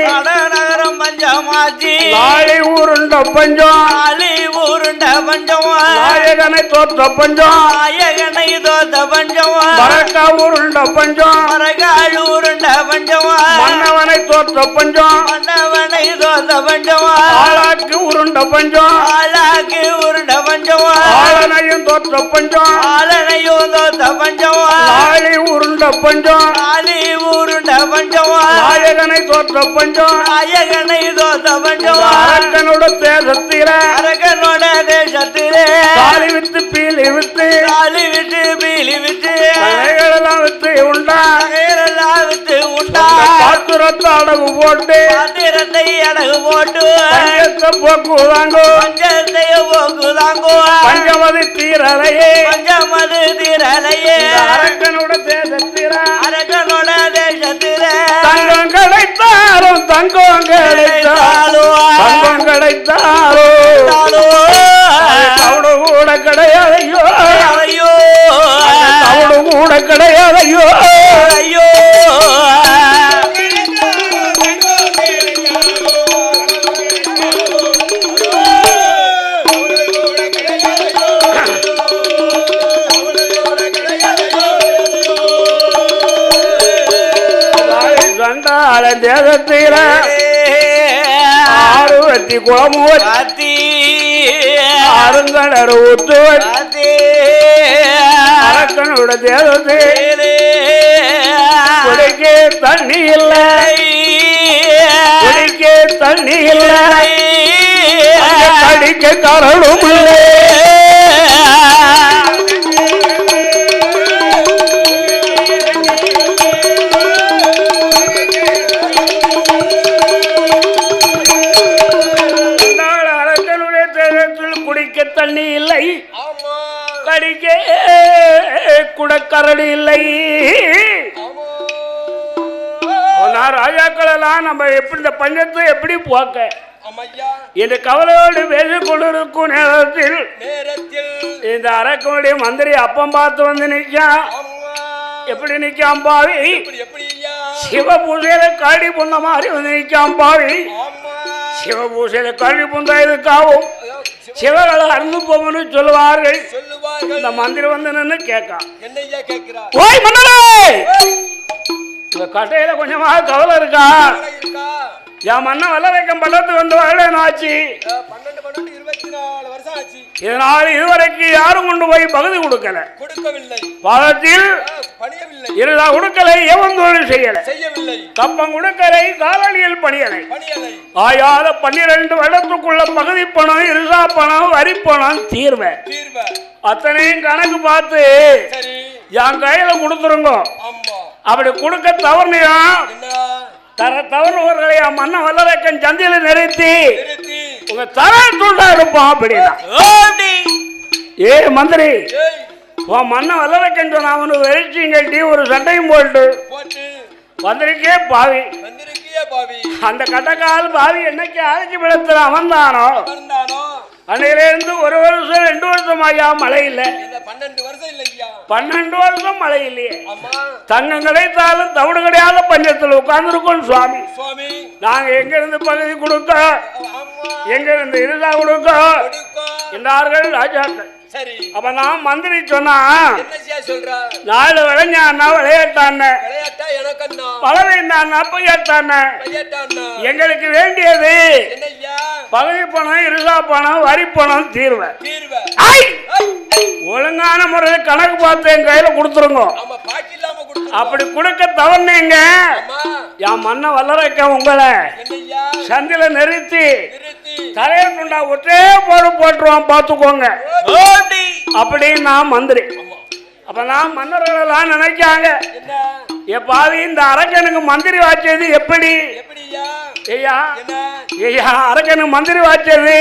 S3: நகரம் பஞ்சமாச்சு,
S1: நாளை ஊருண்ட பஞ்சம்,
S3: நாளை ஊருண்ட பஞ்சம்,
S1: நாயகனை தோற்ற பஞ்சம்,
S3: நாயகனை தோத்த பஞ்சம்,
S1: மரக்கா ஊருண்ட பஞ்சம்,
S3: மரகால் ஊருண்ட பஞ்சம்,
S1: மன்னவனை தோற்ற பஞ்சம்,
S3: மன்னவனை தோத்த பஞ்சம்,
S1: ஆளாக்கு உருண்ட பஞ்சம்,
S3: ஆளாக்கு உருண்ட பஞ்சம்,
S1: ஆளனையும் தோற்ற பஞ்சம்,
S3: ஆளனையும் தோத்த பஞ்சம்,
S1: நாளை உருண்ட பஞ்சம்,
S3: நாளை ஊருண்ட பஞ்சம்,
S1: நாயகனை தோற்ற பஞ்சம்,
S3: நாயகனை தோத்த பஞ்சம்,
S1: அரக்கனோட தேசத்தில,
S3: அரகனோட தேசத்திலே,
S1: தாலி வித்து பீலி வித்து,
S3: தாலி விட்டு பீலி விட்டு,
S1: தலைகளெல்லாம் வித்து உண்டா,
S3: நகையெல்லாம் விட்டு உண்டா,
S1: பாத்திரத்தை அடகு போட்டு,
S3: பாத்திரத்தை அடகு போட்டு,
S1: பஞ்சத்தை போக்குவாங்கோ,
S3: பஞ்சத்தைய போக்குதாங்கோ,
S1: பஞ்சமதி தீரலையே,
S3: பஞ்சமது தீரலையே,
S1: அரக்கனோட தேசத்தில,
S3: அரகனோட தேசத்திலே,
S1: தங்கம் கிடைத்தாலும் தங்கம் கிடைத்தாலும் தங்கம் கிடைத்தாலும் அவடு கூட கிடையாதையோ,
S3: ஐயோ
S1: அவடு கூட கிடையாதையோ,
S3: ஐயோ
S1: சண்டால தேசத்தில 60 குளமூர்
S3: காத்தி
S1: அருங்கடர் ஊத்து அரக்கனோட தேவதே குடிக்க தண்ணி இல்லை குடிக்க தண்ணி இல்லை கடிக்க கரடும் இல்லை தண்ணி இல்லை கடிக்க குடக்கரடி இல்லை ராஜாக்கள் எல்லாம் நம்ம எப்படி இந்த பஞ்சத்தை எப்படி போக்க இந்த கவலையோடு பேசிக் கொண்டிருக்கும் நேரத்தில் இந்த அரக்கனுடைய மந்திரி அப்பம் பார்த்து வந்து நிற்கான் எப்படி நிற்கான் பாவி சிவ பூஜையில காடி பொண்ண மாதிரி வந்து நிற்கான் பாவி சிவ பூஜையில காடி பொந்தா இதுக்காகவும் சிவகளை அருந்து போவன்னு சொல்லுவார்கள் இந்த மந்திரி வந்து நின்று கேட்கான் ஓய் மன்னரே இந்த கட்டையில கொஞ்சமாக கவலை இருக்கா என் மன்னன் வல்லரைக்கம் பள்ளத்துக்கு வந்து வரல ஆச்சு இதனால் இதுவரைக்கும் யாரும் கொண்டு போய் பகுதி கொடுக்கல பாலத்தில் இருதா கொடுக்கலை எவன் தொழில் செய்யல கப்பம் கொடுக்கலை காலணியில் பணியலை ஆயாத 12 வருடத்துக்குள்ள பகுதி பணம் இருசா பணம் வரி பணம் தீர்வை அத்தனையும் கணக்கு பார்த்து என் கையில கொடுத்துருங்க அப்படி கொடுக்க தவறுனையா தவறுவர்களை மன்னன் வல்லரைக்கன் சந்தையில நிறுத்தி உங்க தர துண்டா இருப்போம் அப்படின்னா ஏ மந்திரி உன் மன்னன் வல்லரைக்கன் சொன்ன அவனு வெறிச்சியும் கட்டி ஒரு சட்டையும் போட்டு வந்திருக்கே பாவி அந்த கட்டக்கால் பாவி என்னைக்கு அழைச்சி விடத்துல அவன்தானோ அன்னையிலிருந்து 1 வருஷம் 2 வருஷம் ஐயா மழை இல்லை 12 வருஷம் மழை இல்லையே தங்கம் கிடைத்தாலும் தவிடு கிடையாத பஞ்சத்தில் உட்கார்ந்துருக்கோம் சுவாமி நாங்க எங்க இருந்து பகுதி கொடுக்க எங்க இருந்து இருதா கொடுக்க என்றார்கள் ராஜாக்கள் அப்ப நான் மந்திரி சொன்னா 4 விளைஞ்சான்னா விளையாட்டான பழவைந்தான்னா பையாட்டான எங்களுக்கு வேண்டியது பகுதி பணம் இருசா பணம் வரி பணம் தீர்வை ஒழுங்கான முறையில் கணக்கு பார்த்து என் கையில கொடுத்துருங்க அப்படி கொடுக்க தவறுனீங்க என் மன்ன வல்லரைக்க உங்களை சந்தில நிறுத்தி தலையை துண்டா ஒற்றே போட்டுருவான் பார்த்துக்கோங்க அப்படின்னு நான் மந்திரி அப்ப நான் மன்னர்கள் எல்லாம் நினைக்காங்க எப்பாவி இந்த அரக்கனுக்கு மந்திரி வாச்சது எப்படி ஐயா ஐயா அரக்கனுக்கு மந்திரி வாச்சது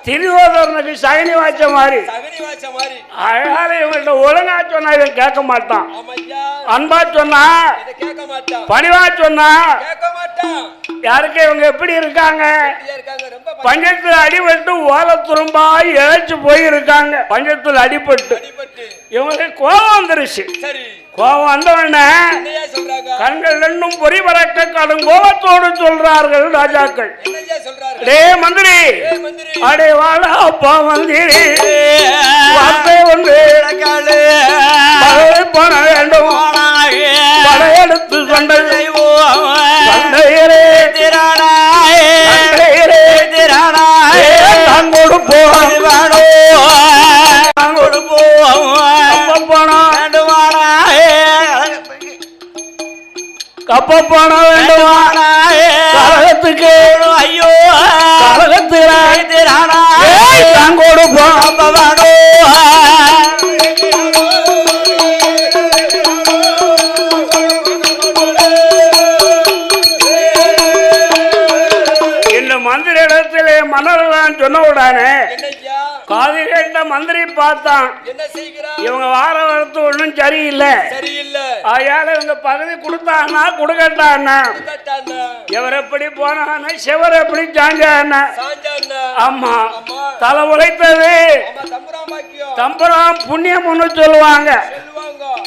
S1: திரிவோதரனுக்கு சகனி வாச்ச மாதிரி அழகால இவங்கள்ட்ட ஒழுங்கா சொன்னா இவன் கேட்க மாட்டான் அன்பா சொன்னா பணிவா சொன்னா யாருக்கு இவங்க எப்படி இருக்காங்க பஞ்சத்தில் அடிபட்டு ஓல துரும்பா இழைச்சு போயிருக்காங்க பஞ்சத்தில் அடிபட்டு இவங்களுக்கு கோபம் வந்துருச்சு கோபம் வந்தவன கண்கள் ரெண்டும் பொறி பறக்க கடும் கோபத்தோடு சொல்றார்கள் ராஜாக்கள் டே மந்திரி அடே வாடா அப்பா மந்திரி வார்த்தை ஒன்று பண வேண்டும் படையெடுத்து சண்டை சண்டையரே நான் கொடுப்போம் கப்ப போன வேண்டுமா கழகத்துக்கு ஐயோ கழகத்துக்கு நான் கொடுப்போம் இந்த மந்திரி இடத்திலே மன்னர்கள் சொன்ன உடனே காது கேட்ட மந்திரி பார்த்தான் இவங்க வார வரத்து ஒன்றும் சரியில்லை ஆயால இவங்க பகுதி கொடுத்தான்னா கொடுக்கட்டான்னா இவர் எப்படி போனான்னா சிவர் எப்படி சாஞ்சான்னா ஆமா தலை உழைத்தது தம்பராம் புண்ணியம் ஒண்ணு சொல்லுவாங்க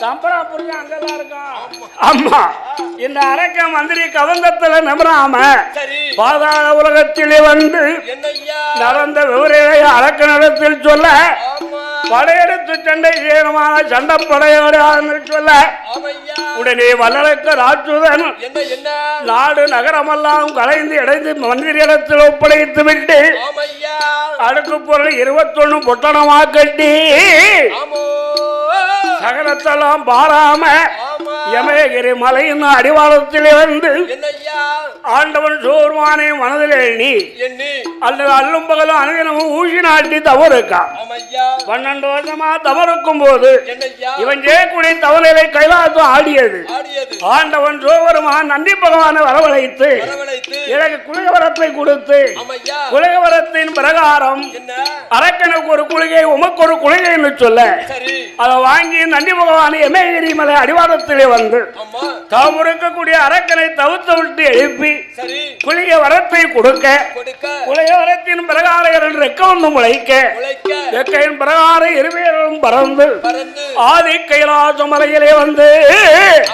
S1: தம்பரா புண்ணியம் அங்கெல்லாம் இருக்கும் ஆமா இந்த அரக்க மந்திரி கவந்தத்துல நம்பராம பாதாள உலகத்திலே வந்து நடந்த விவரங்களை அரக்க நடத்தில் சொல்ல படையெடுத்து சண்டை செய்யணுமான சண்டை படையோடு சொல்ல
S2: ஆமையா
S1: உடனே வல்லரக்க ராட்சுதன்
S2: என்ன என்ன
S1: நாடு நகரமெல்லாம் கலைந்து இடைந்து மந்திரிடத்தில் ஒப்படைத்து விட்டு
S2: ஆமையா
S1: அடுக்கு பொருள் 21 பொட்டணமா கட்டி
S2: ஆமோ
S1: சகலத்தெல்லாம் பாராம
S2: ஆமா
S1: யமகிரி மலையின் அடிவாரத்திலே வந்து
S2: என்னய்யா
S1: ஆண்டவன் சோர்மானே மனதில் எண்ணி
S2: எண்ணி
S1: அல்லது அல்லும் பகலும் அனுதினமும் ஊசி நாட்டி தவறுக்கா
S2: ஆமையா
S1: 12 வருஷமா தவறுக்கும் போது
S2: என்னய்யா
S1: இவன் ஜெயக்குடி தவணையை கைலாசம் ஆடியது
S2: ஆடியது
S1: ஆண்டவன் சோபெருமான் நந்தி பகவானை வரவழைத்து
S2: வரவழைத்து
S1: எனக்கு குலகவரத்தை கொடுத்து
S2: ஆமையா
S1: குலகவரத்தின் பிரகாரம்
S2: என்ன
S1: அரக்கனுக்கு ஒரு குளிகை உமக்கு ஒரு குளிகைன்னு சொல்ல
S2: சரி
S1: அதை வாங்கி நந்தி பகவான் எமேகிரி மலை அடிவாரத்திலே வந்து
S2: அம்மா
S1: தாம் இருக்கக்கூடிய அரக்கனை தவிர்த்து விட்டு எழுப்பி
S2: சரி
S1: குளிகை வரத்தை கொடுக்க
S2: கொடுக்க
S1: குளிகை வரத்தின் பிரகாரம் 2 ரெக்க ஒன்று முளைக்க
S2: உழைக்க
S1: ரெக்கையின் பிரகாரம் இருவேரும் பறந்து
S2: பறந்து
S1: ஆதி கைலாச மலையிலே வந்து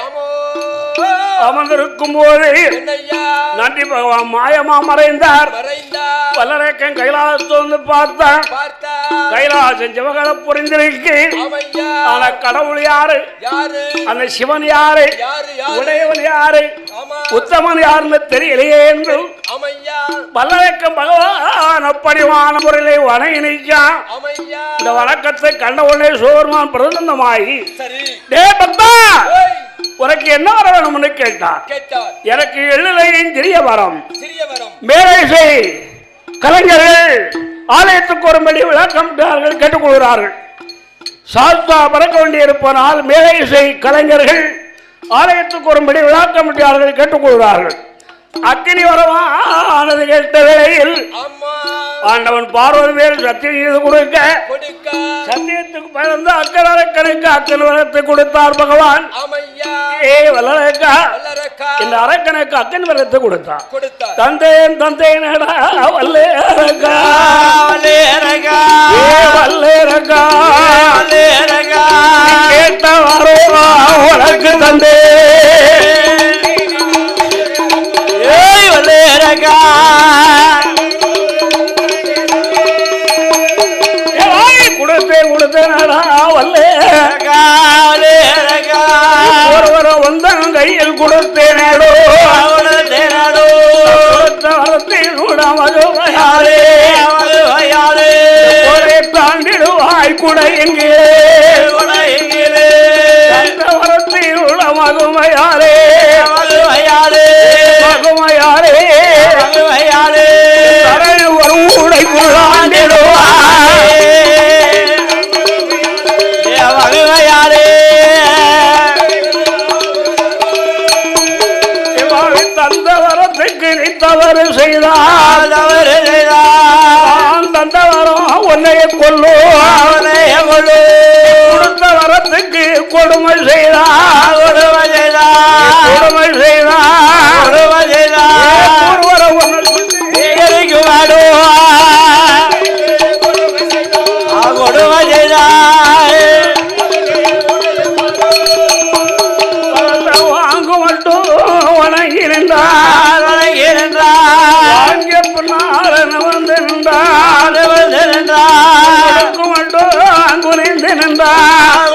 S2: ஆமோ
S1: அமர்ந்திருக்கும் போது
S2: என்னய்யா
S1: நந்தி பகவான் மாயமா மறைந்தார்
S2: மறைந்தா
S1: வல்லரக்கன் கைலாசத்தை வந்து பார்த்தான்
S2: பார்த்தா
S1: கைலாசம் சிவகல புரிந்திருக்கு
S2: ஆமையா
S1: ஆனா கடவுள் யாரு
S2: யாரு
S1: அந்த சிவன் யாரு
S2: யாரு யாரு
S1: உடையவன் யாரு
S2: ஆமா
S1: உத்தமன் யாருன்னு தெரியலையே என்று
S2: ஆமையா
S1: வல்லரக்கன் பகவான் அப்படிவான முறையிலே வணங்கி நிற்கான்
S2: ஆமையா
S1: இந்த வணக்கத்தை கண்ட உடனே சோர்மான் பிரசன்னமாகி
S2: சரி
S1: டே பக்தா
S2: ஓய்
S1: உனக்கு என்ன வர வேணும்னு கேட்டான்
S2: கேட்டார்
S1: எனக்கு எள்ளிலையும் சிறிய வரம்
S2: சிறிய வரம்
S1: மேலேசை கலைஞர்கள் ஆலயத்துக்கு வரும்படி விளக்கம் கேட்டுக்கொள்கிறார்கள் சாஸ்தா பறக்க வேண்டியிருப்பனால் மேலேசை கலைஞர்கள் ஆலயத்துக்கு வரும்படி விளக்கமிட்டார்கள் கேட்டுக்கொள்கிறார்கள் அக்கினி வரவானது கேட்ட வேளையில்
S2: அம்மா
S1: ஆண்டவன் பார்வதி மேல் சத்தியம் செய்து கொடுக்க
S2: கொடுக்க
S1: சத்தியத்துக்கு பிறந்து அக்கரக்கனுக்கு அக்கன் வரத்தை கொடுத்தார் பகவான்
S2: ஆமையா
S1: ஏ வல்லரக்கா
S2: வல்லரக்கா
S1: இந்த அரக்கனுக்கு அக்கன் வரத்தை கொடுத்தார்
S2: கொடுத்தார்
S1: தந்தேன் வல்லேரக்கா
S3: வல்லேரக்கா
S1: ஏ வல்லேரக்கா
S3: வல்லேரக்கா
S1: கேட்ட வரவா உனக்கு தந்தே
S3: ஏய் வல்லேரக்கா
S1: கொடுத்தேன் வல்லேரக்கா
S3: வல்லேரக்கா
S1: ஒருவர வந்தன் கையில் கொடுத்தேனோ
S3: அவளதேனடோ
S1: கொடுத்த வரத்தை கூட மதுமையாரே
S3: அவளையாலே
S1: ஒரே தாண்டிடுவாய் கூட எங்கே
S3: உலகிலே
S1: அந்த வரத்தை கூட மதுமையாரே
S3: அவளையாலே
S1: மதுமையாரே
S3: அவளையாலே
S1: தரை வரும் உடைக்குள்ளாண்டிடுவாய்
S3: அவளையாலே
S1: தந்த வரத்துக்கு நீ தவறு செய்தால்
S3: தவறு செய்தால்
S1: தந்த வரம் உன்னைய கொல்லும்
S3: அவளைய கொள்ளு
S1: கொடுத்த வரத்துக்கு கொடுமை செய்தால்
S3: கொடுமை செய்தால்
S1: கொடுமை செய்தால்
S3: கொடுமை செய்தால்
S1: ஒருவரை ஒன்று சொல்லி
S3: எரிக்கு வாடுவா கொடுமை செய்தால்
S1: வாங்க மட்டும் வணங்கியிருந்தார் வாங்கிய பின்னால் வந்து நின்றார் மட்டும் குனிந்து நின்றார்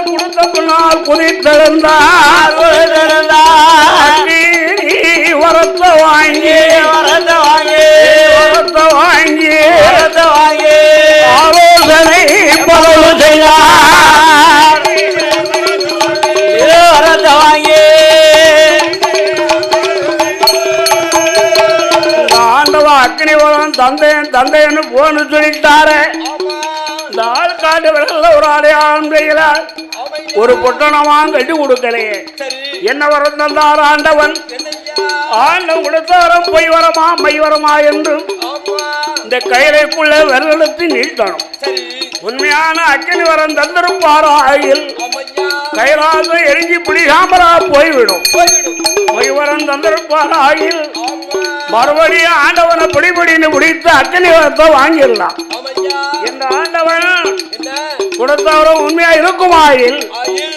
S1: கொடுத்த பின்னால் குதித்தெழுந்தார் வரத்தை வாங்கி வரத்தை வாங்கி ஆலோசனை பலவு செய்தார் ஆண்டவா அக்னி வரம் தந்தைன்னு போன்னு சொல்லிட்டாரு இந்த ஆள்காட்டு விடல ஒரு அடையாளம் செய்யல ஒரு பொட்டணமா கட்டி கொடுக்கலையே
S2: சரி
S1: என்ன வரம் தந்தார் ஆண்டவன்
S2: என்னய்யா
S1: ஆண்டவன் கொடுத்தாரம் பொய் வரமா மை வரமா என்று
S2: ஆமா
S1: இந்த கையிலைக்குள்ள விரலெடுத்து நீட்டணும்
S2: சரி
S1: உண்மையான அக்னி வரம் தந்திருப்பார் ஆயில்
S2: ஆமையா
S1: கைலாசம் எரிஞ்சு பிடிக்காமலா போய்விடும்
S2: போய்விடும்
S1: பொய் வரம் தந்திருப்பார் ஆயில்
S2: ஆமா
S1: மறுபடியும் ஆண்டவனை பிடிபிடின்னு பிடித்து அக்னி வரத்தை வாங்கிடலாம்
S2: ஆமையா
S1: இந்த ஆண்டவன்
S2: என்ன
S1: கொடுத்தவரும் உண்மையா இருக்குமாயில்
S2: ஆயில்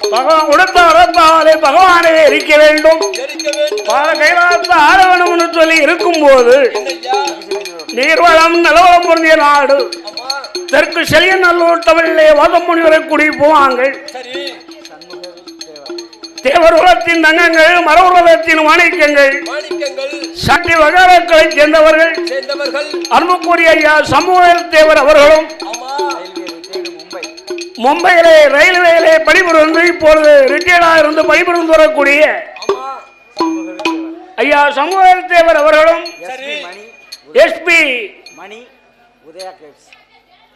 S1: பகவான் கொடுத்த வரத்தாலே பகவானை எரிக்க வேண்டும்
S2: எரிக்க வேண்டும்
S1: பல கைலாசத்தை ஆட வேணும்னு சொல்லி இருக்கும் போது
S2: என்னய்யா
S1: நீர்வளம் நிலவளம் பொருந்திய நாடு
S2: அம்மா
S1: தெற்கு செலியநல்லூர் தமிழிலே வாதமுனிவரை குடி போவாங்கள்.
S2: சரி.
S1: தேவர் உலகத்தின் தங்கங்கள், மர உலகத்தின் மாணிக்கங்கள், சட்டி வகாரங்களை சேர்ந்தவர்கள் அன்புக்குரிய ஐயா சமூகல் தேவர் அவர்களும் மும்பையிலே ரயில்வேயிலே பணிபுரிந்து இப்பொழுது ரிட்டையர்டாக இருந்து பணிபுரிந்து வரக்கூடிய ஐயா சமூகல் தேவர் அவர்களும்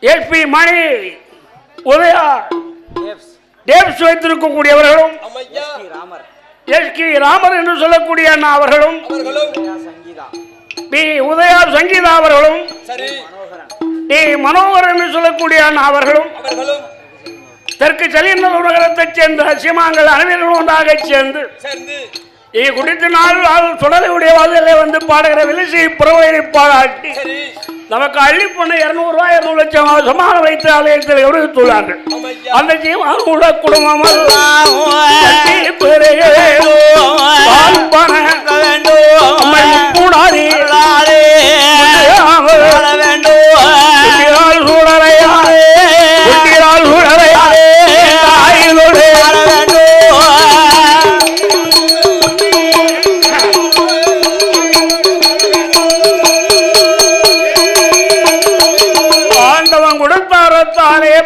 S1: எஸ்பி மணி உதயா டேப்ஸ் வைத்திருக்கக்கூடியவர்களும் எஸ்கி ராமர் என்று சொல்லக்கூடிய அண்ணா அவர்களும் பி உதயா சங்கீதா அவர்களும் டி மனோகர் என்று சொல்லக்கூடிய அண்ணா அவர்களும் தெற்கு செலியநல்லூர் நகரத்தைச் சேர்ந்த சீமாங்கள் அனைவரும் ஒன்றாக சேர்ந்து குடித்த நாள் சுடலையுடைய வாதிலே வந்து பாடுகிற விலிசி புறவையை பாராட்டி நமக்கு அள்ளி பொண்ணு 200 ரூபாய் 200 லட்சம் சமான வைத்து ஆலயத்தில் விடுவித்துள்ளார்கள். அந்த ஜீவனோட குடும்பம் கூடாது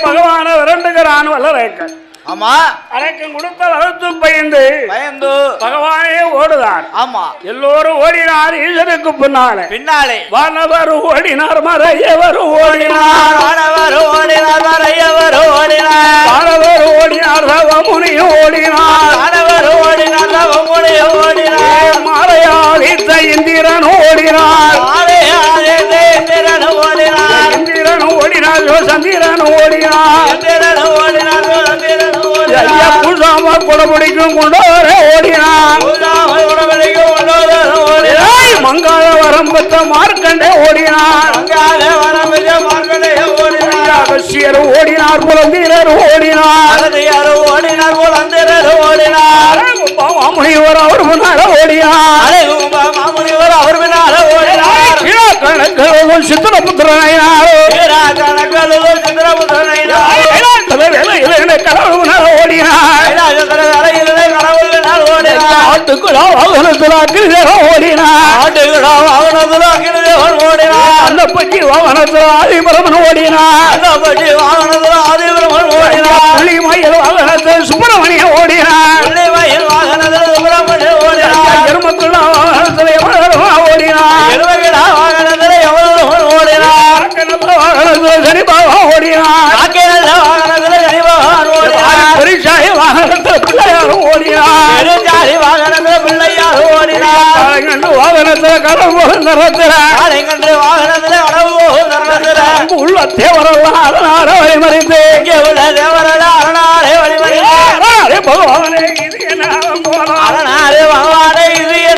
S1: பகவான விரண்டுகிறான் வல்லரேக்கன். ஆமா அரக்கன் கொடுத்த வளர்த்து பயந்து பகவானே ஓடுதான். ஆமா எல்லோரும் ஓடினார் ஈஸ்வருக்கு பின்னாலே வானவர் ஓடினார் மறையவர் ஓடினார் வானவர் ஓடினார் தவமுனியும் ஓடினார் மாலையாளித்த இந்திரன் ஓடினார் சந்திரன் ஓடினார் குடபிடிக்கும் கொண்டோர ஓடினார் மங்காள வரம்பத்த மார்க்கண்டே ஓடினார் அகசியர் ஓடினார் புலந்தீரர் ஓடினார் மாமுனிவர் அவர் முன்னால ஓடினார் சித்திரபுத்திரனார் சுப்பிரமணிய ஓடினார் உள்ள தேவரெல்லாம் மறைந்து பகவானே இது என்ன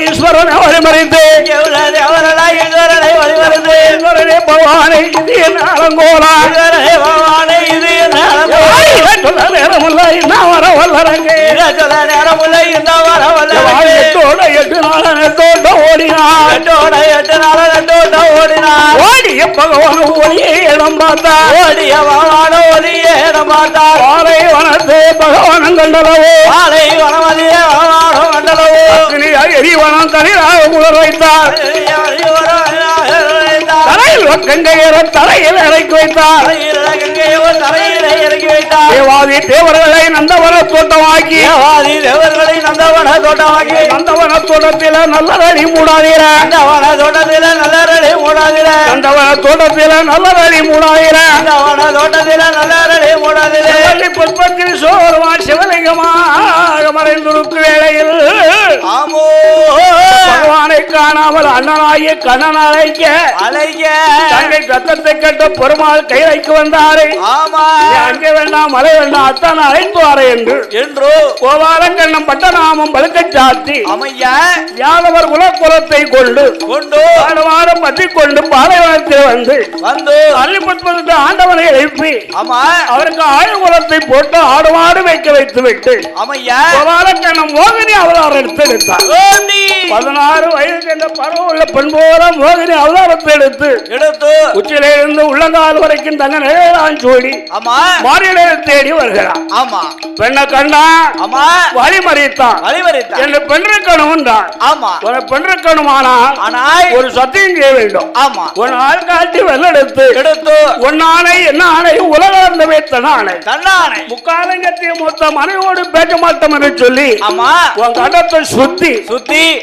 S1: ஈஸ்வரன் வழிமறைந்து பகவானை இது என்ன அலங்கோலா நேரமுல்ல என்ன வர வல்லரங்க ஓடிய பகவான ஒளியே இடம் பார்த்தா பாலை வனத்து பகவானம் கண்டளவோ எரிவனம் தனியாக குளிர் வைத்தார் தலையில் கங்கையர தலையில் இறக்கி வைத்தார் தேவாதி தேவர்களை நந்தவன தோட்டமாக்கி நந்தவன தோட்டத்தில நல்லதடி மூடாதீர நந்தவன தோட்டத்தில நல்லதடி மூடாதீர புஷ்பத்தில் சோர்வா சிவலிங்கமாக மறைந்திருக்கு வேளையில் பகவானை காணாமல் அண்ணனாகிய கண்ணன் அழைக்க தங்கை சத்தத்தை கட்ட பெருமாள் கைலைக்கு வந்தாரே.
S3: ஆமா
S1: நீ அங்கே வேண்டாம் மலை வேண்டாம் அத்தான அழைத்து வார என்று கோபாலங்கண்ணம் பட்டநாமம் பழுக்க சாத்தி
S3: அமையா
S1: யாதவர் குலத்தை கொண்டு ஆடவாரம் பற்றி கொண்டு பாலைவனத்தில் வந்து அள்ளிப்பட்டு ஆண்டவனை எழுப்பி
S3: ஆமா
S1: அவருக்கு ஆயுகுலத்தை போட்டு ஆடுவாடு வைத்து விட்டு
S3: அமையா
S1: கோபாலங்கண்ணம் மோகினி அவதாரம் எடுத்தார் 16 வயது என்ற பருவமுள்ள பெண் போல மோகினி அவதாரத்தை எடுத்து உச்சியிலிருந்து உள்ளங்கால் வரைக்கும் தங்க நிலையிலான் சூடி மாறியிலே தேடி வருகிறான்.
S3: ஆமா
S1: பெண்ணை கண்டா
S3: ஆமா
S1: வழிமறித்தான் என்று பெண்ணுக்கணும் தான்.
S3: ஆமா
S1: ஒரு பெண்ணுக்கணுமானால் ஒரு சத்தியம் செய்ய வேண்டும்.
S3: ஆமா
S1: ஒரு ஆள் காட்டி வெள்ளெடுத்து ஒன்னானை என்ன ஆணை உலகார்ந்தவே தன்னானை முக்காலங்கத்திய மொத்த மனைவோடு பேச மாட்டோம் என்று சொல்லி
S3: ஆமா
S1: உன் கண்டத்தை சுத்தி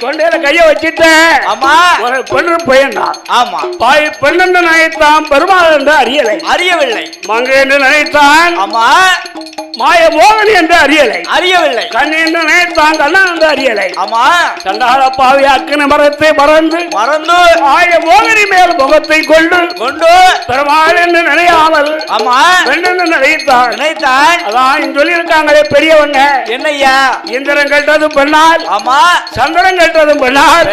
S1: தொண்டையில கைய வச்சுட்டேன்.
S3: ஆமா
S1: ஒரு பெண்ணு பையன் தான்.
S3: ஆமா
S1: பாய் பெண் என்று நினைத்தான் பெருமாள் என்று அறியவில்லை. மங்கை என்று நினைத்தான். ஆமா மாய மோகனி என்று அறியவில்லை. கண் என்று நினைத்தான் கண்ணன் என்று அறியலை. ஆமா சண்டாள பாவி அக்கினி மரத்தை மறந்து ஆய மோகனி மேல் முகத்தை கொண்டு பெருமாள் என்று நினையாமல் ஆமா பெண் என்று நினைத்தான். அதான் சொல்லி இருக்காங்களே பெரியவங்க என்னையா இந்திரன் கெட்டதும் பெண்ணால் ஆமா சந்திரன் கெட்டதும் பெண்ணால்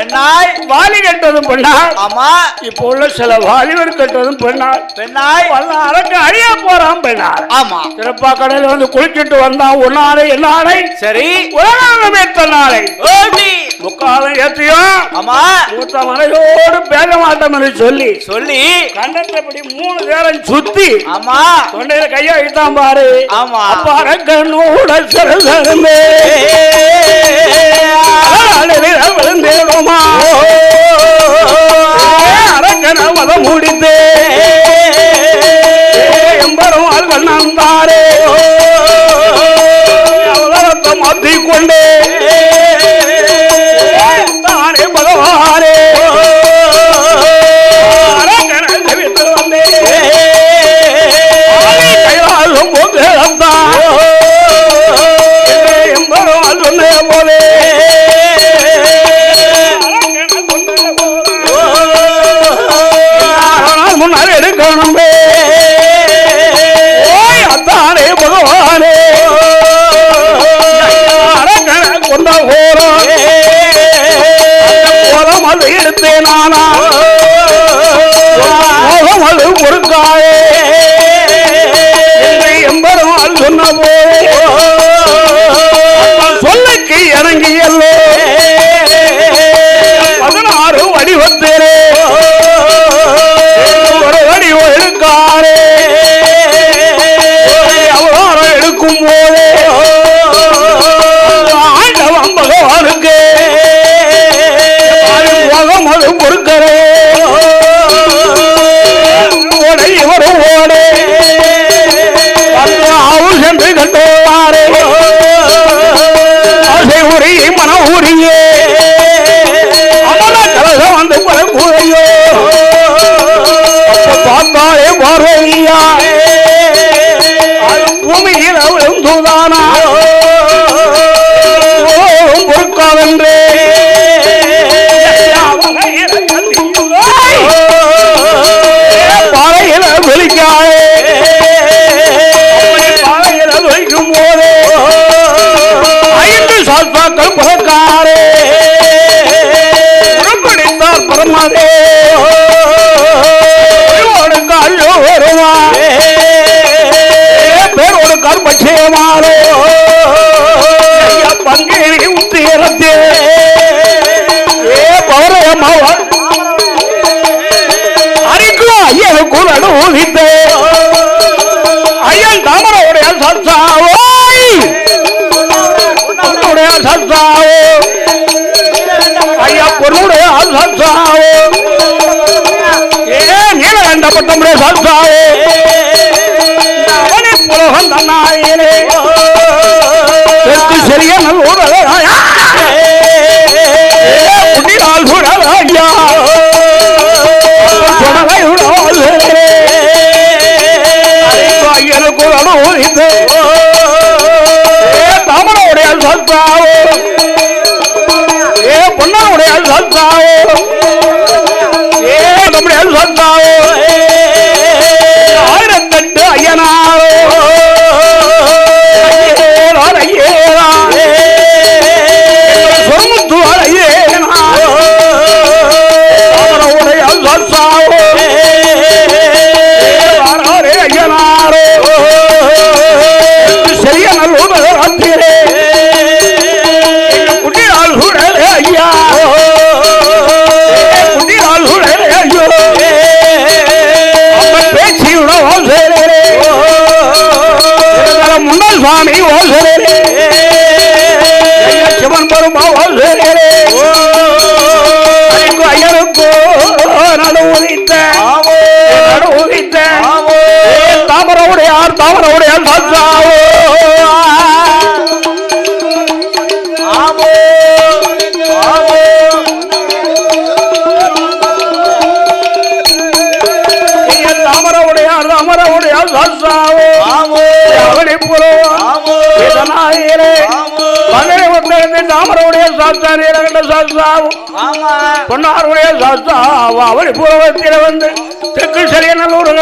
S1: வாலி கெட்டதும் பெண்ணால் ஆமா இப்போ உள்ள சில வாலிபர் கெட்டதும் பெண்ணால் அரக்கு அழிய போறான் பெண்ணால். ஆமா சிறப்பா கடையில் வந்து குளிச்சுட்டு வந்தான். ஒன்னாலை என்னாலை சரி உலகமே தன்னாலை முக்காலம் ஏத்தியும் ஆமா மூத்த மனையோடு பேச மாட்டோம் என்று சொல்லி கண்டத்தபடி 3 பேரும் சுத்தி ஆமா தொண்டையில கைய வைத்தான் பாரு. ஆமா அப்பா கண்ணோட சிறந்தே விழுந்தேடுமா அரக்கன மதம் முடித்தே எம்பரும் ஆள் கண்ணாரே அவலத்தை மாற்றிக்கொண்டே தானே பகவானே அரக்கன செவித்து வந்தே கையாலும் போதான் எம்பரும் ஆள் சொன்னே போலே முன்னாடி எடுக்கணும் அத்தானே பகவானே கொண்ட போரம் அது எடுத்தேன் நானா மோகம் அது பொறுக்காயே என்று எம்பெருமாள் சொன்ன போது சொல்லுக்கு இறங்கியல்லோ 16 வடிவத்தேரே ஒரு வடிவம் எடுக்காரே அவதாரம் எடுக்கும் போதே ஆண்டவன் பகவானுக்கு முகம் அது பொறுக்கிறே இவரும் ஓடே அவள் சென்று கண்டோவாரே ஆசை உரி மன உரியே அமல கலசம் வந்து பரம்புரையோ பார்த்தாலே பார்வையா பூமியில் அவளும் தூதானா பொறுக்காதென்றே பாறையில வெளிக்காயே பாறையில வெளிக்கும் போதே 5 சாஸ்தாக்கள் பிறக்காரே புறப்படித்தார் பரமாதே பேரோடு கர்மட்சேமாரோ பங்கேறி உத்திரத்தே பௌரமாவா அரிக்கும் ஐயனுக்கு நடுவித்தே ஐயன் தாமரோடைய சத்தாவோ சத்தாவோ ஐயா பொருளுடைய சத்தாவோ நீலகண்ட பட்டமுடைய சத்தாவோ அவனை புலகம் தன்னாயினே சரியா புண்ணியால் சுடலாயா ஐயனுக்கு அனுபவித்து தாமனுடைய சத்தாவோ பொன்னாவுடைய சத்தாவோ நம்முடைய சத்தாவோ 1008 ஐயனா சுவாமி ஓசரே சிவன் பெருமா ஓசரே ஐயருக்கோ நடு உதித்த தாமரவுடையார் சத்தாவோ தாமரவுடையார் சத்தாவோ தாமரவுடைய சாஸ்தாவும் பொன்னாருடைய சாஸ்தாவும் அவரை பூர்வத்தில் வந்து தெற்கு சரியநல்லூர்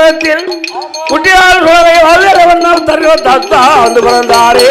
S1: குட்டியார் சோழரை வந்தால் தருவ தாத்தா வந்து பிறந்தாரே